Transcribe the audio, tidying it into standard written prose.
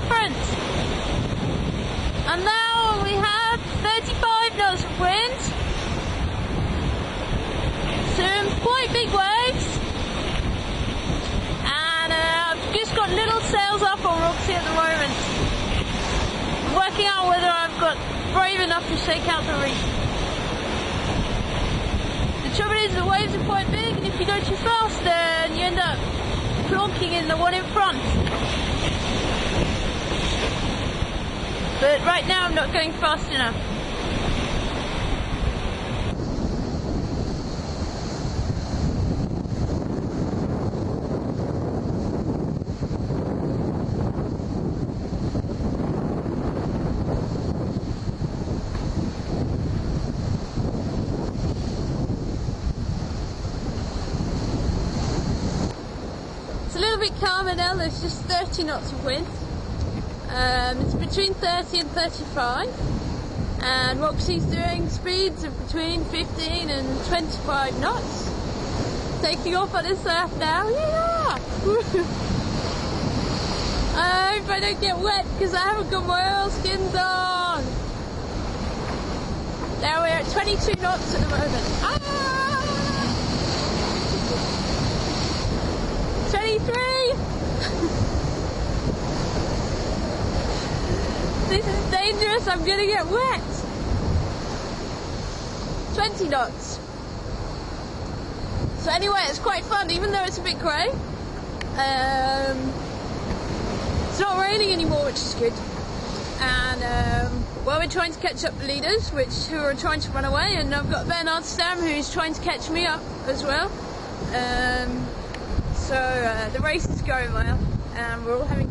different. And now we have 35 knots of wind. Some quite big waves. And I've just got little sails up on Roxy at the moment. I'm working out whether I've got brave enough to shake out the reef. The trouble is the waves are quite big, and if you go too fast then you end up plonking in the one in front. But right now I'm not going fast enough. It's a little bit calmer now, there's just 30 knots of wind. It's between 30 and 35, and Roxy's doing speeds of between 15 and 25 knots. Taking off on the surf now, yeah! I hope I don't get wet because I haven't got my oilskins on. Now we're at 22 knots at the moment. Ah! 23! This is dangerous, I'm gonna get wet. 20 knots. So anyway, it's quite fun, even though it's a bit grey. It's not raining anymore, which is good. And well, we're trying to catch up the leaders, who are trying to run away, and I've got Bernard Stam who's trying to catch me up as well. So the race is going well, and we're all having